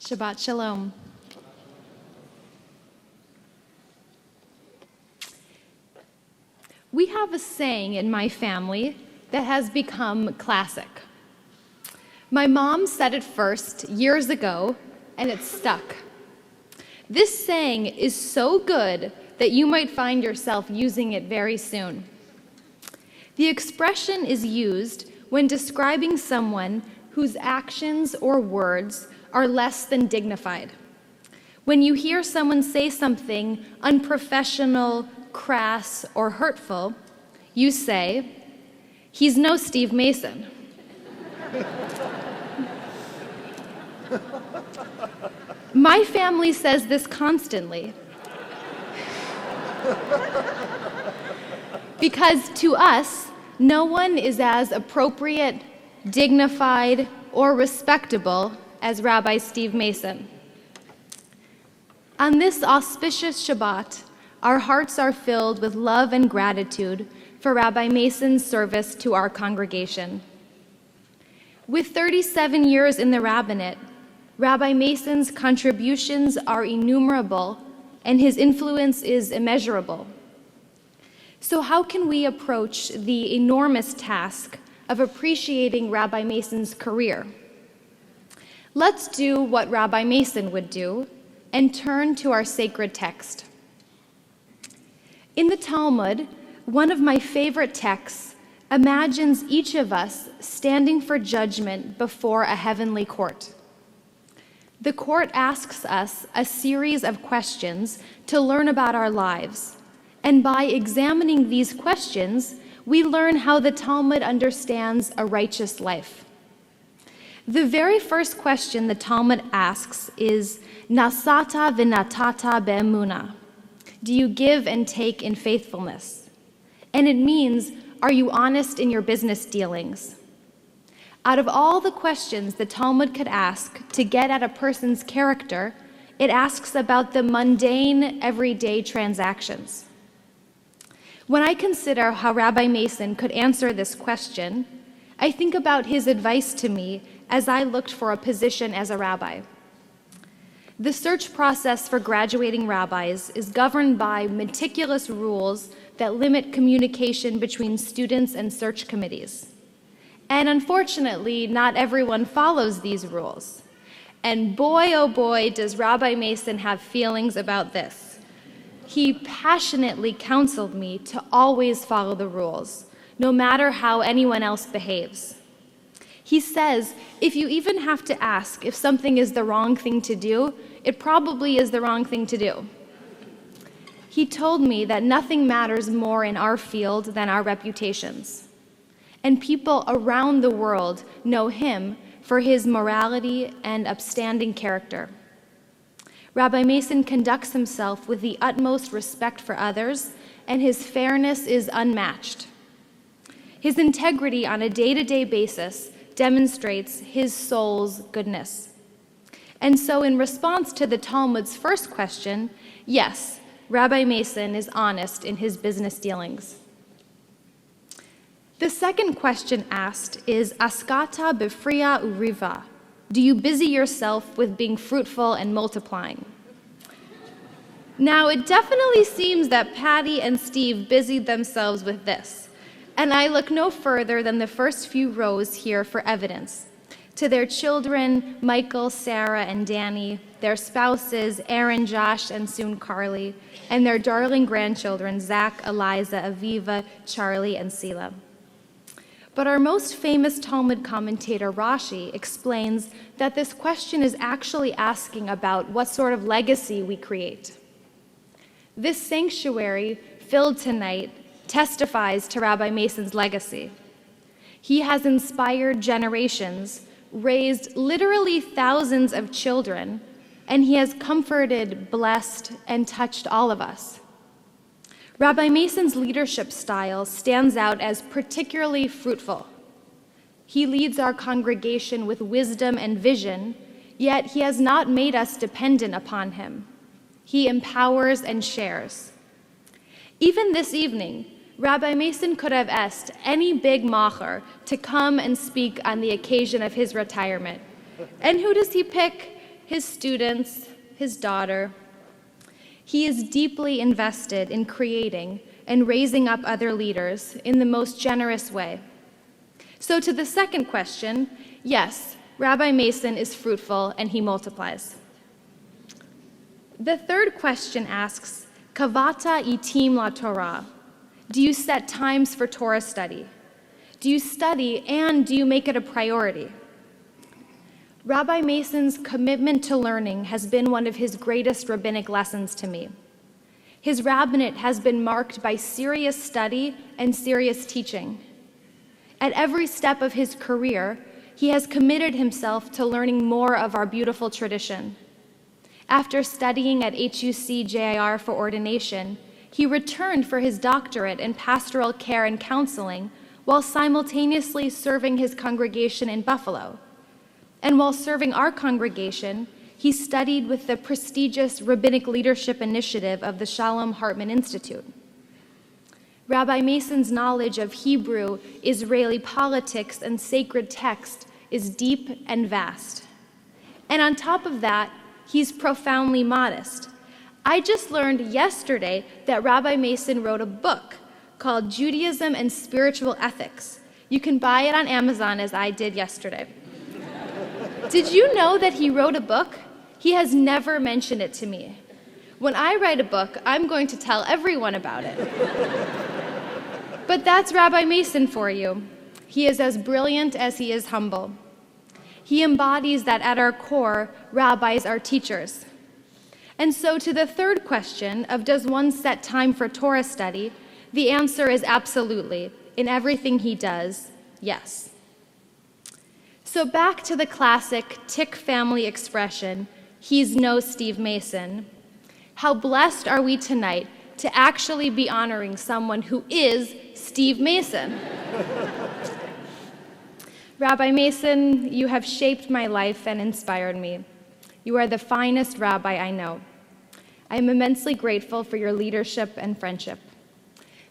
Shabbat Shalom. We have a saying in my family that has become classic. My mom said it first years ago, and it stuck. This saying is so good that you might find yourself using it very soon. The expression is used when describing someone whose actions or words are less than dignified. When you hear someone say something unprofessional, crass, or hurtful, you say, "He's no Steve Mason." My family says this constantly. Because to us, no one is as appropriate, dignified, or respectable as Rabbi Steve Mason. On this auspicious Shabbat, our hearts are filled with love and gratitude for Rabbi Mason's service to our congregation. With 37 years in the rabbinate, Rabbi Mason's contributions are innumerable and his influence is immeasurable. So how can we approach the enormous task of appreciating Rabbi Mason's career? Let's do what Rabbi Mason would do and turn to our sacred text. In the Talmud, one of my favorite texts imagines each of us standing for judgment before a heavenly court. The court asks us a series of questions to learn about our lives, and by examining these questions, we learn how the Talmud understands a righteous life. The very first question the Talmud asks is, Nasata v'natata be'emunah. Do you give and take in faithfulness? And it means, are you honest in your business dealings? Out of all the questions the Talmud could ask to get at a person's character, it asks about the mundane, everyday transactions. When I consider how Rabbi Mason could answer this question, I think about his advice to me as I looked for a position as a rabbi. The search process for graduating rabbis is governed by meticulous rules that limit communication between students and search committees. And unfortunately, not everyone follows these rules. And boy, oh boy, does Rabbi Mason have feelings about this. He passionately counseled me to always follow the rules, no matter how anyone else behaves. He says, if you even have to ask if something is the wrong thing to do, it probably is the wrong thing to do. He told me that nothing matters more in our field than our reputations. And people around the world know him for his morality and upstanding character. Rabbi Mason conducts himself with the utmost respect for others, and his fairness is unmatched. His integrity on a day-to-day basis demonstrates his soul's goodness. And so in response to the Talmud's first question, yes, Rabbi Mason is honest in his business dealings. The second question asked is, Askata befria uriva. Do you busy yourself with being fruitful and multiplying? Now, it definitely seems that Patty and Steve busied themselves with this, and I look no further than the first few rows here for evidence. To their children, Michael, Sarah, and Danny, their spouses, Aaron, Josh, and soon Carly, and their darling grandchildren, Zach, Eliza, Aviva, Charlie, and Sela. But our most famous Talmud commentator, Rashi, explains that this question is actually asking about what sort of legacy we create. This sanctuary, filled tonight, testifies to Rabbi Mason's legacy. He has inspired generations, raised literally thousands of children, and he has comforted, blessed, and touched all of us. Rabbi Mason's leadership style stands out as particularly fruitful. He leads our congregation with wisdom and vision, yet he has not made us dependent upon him. He empowers and shares. Even this evening, Rabbi Mason could have asked any big macher to come and speak on the occasion of his retirement. And who does he pick? his students, his daughter. He is deeply invested in creating and raising up other leaders in the most generous way. So to the second question, yes, Rabbi Mason is fruitful and he multiplies. The third question asks, Kavata itim la Torah? Do you set times for Torah study? Do you study and do you make it a priority? Rabbi Mason's commitment to learning has been one of his greatest rabbinic lessons to me. His rabbinate has been marked by serious study and serious teaching. At every step of his career, he has committed himself to learning more of our beautiful tradition. After studying at HUC JIR for ordination, he returned for his doctorate in pastoral care and counseling while simultaneously serving his congregation in Buffalo. And while serving our congregation, he studied with the prestigious Rabbinic Leadership Initiative of the Shalom Hartman Institute. Rabbi Mason's knowledge of Hebrew, Israeli politics, and sacred text is deep and vast. And on top of that, he's profoundly modest. I just learned yesterday that Rabbi Mason wrote a book called Judaism and Spiritual Ethics. You can buy it on Amazon, as I did yesterday. Did you know that he wrote a book? He has never mentioned it to me. When I write a book, I'm going to tell everyone about it. But that's Rabbi Mason for you. He is as brilliant as he is humble. He embodies that at our core, rabbis are teachers. And so to the third question of does one set time for Torah study, the answer is absolutely. In everything he does, yes. So back to the classic Tick family expression, he's no Steve Mason. How blessed are we tonight to actually be honoring someone who is Steve Mason. Rabbi Mason, you have shaped my life and inspired me. You are the finest rabbi I know. I am immensely grateful for your leadership and friendship.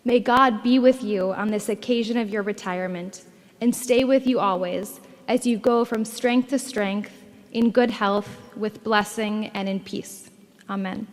May God be with you on this occasion of your retirement and stay with you always as you go from strength to strength in good health, with blessing, and in peace. Amen.